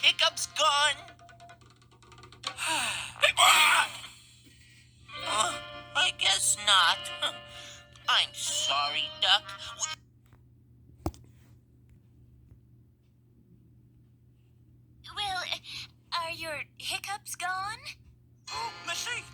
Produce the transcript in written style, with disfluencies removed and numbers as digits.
hiccups gone? I guess not. I'm sorry, Duck. Well, are your hiccups gone? Missy,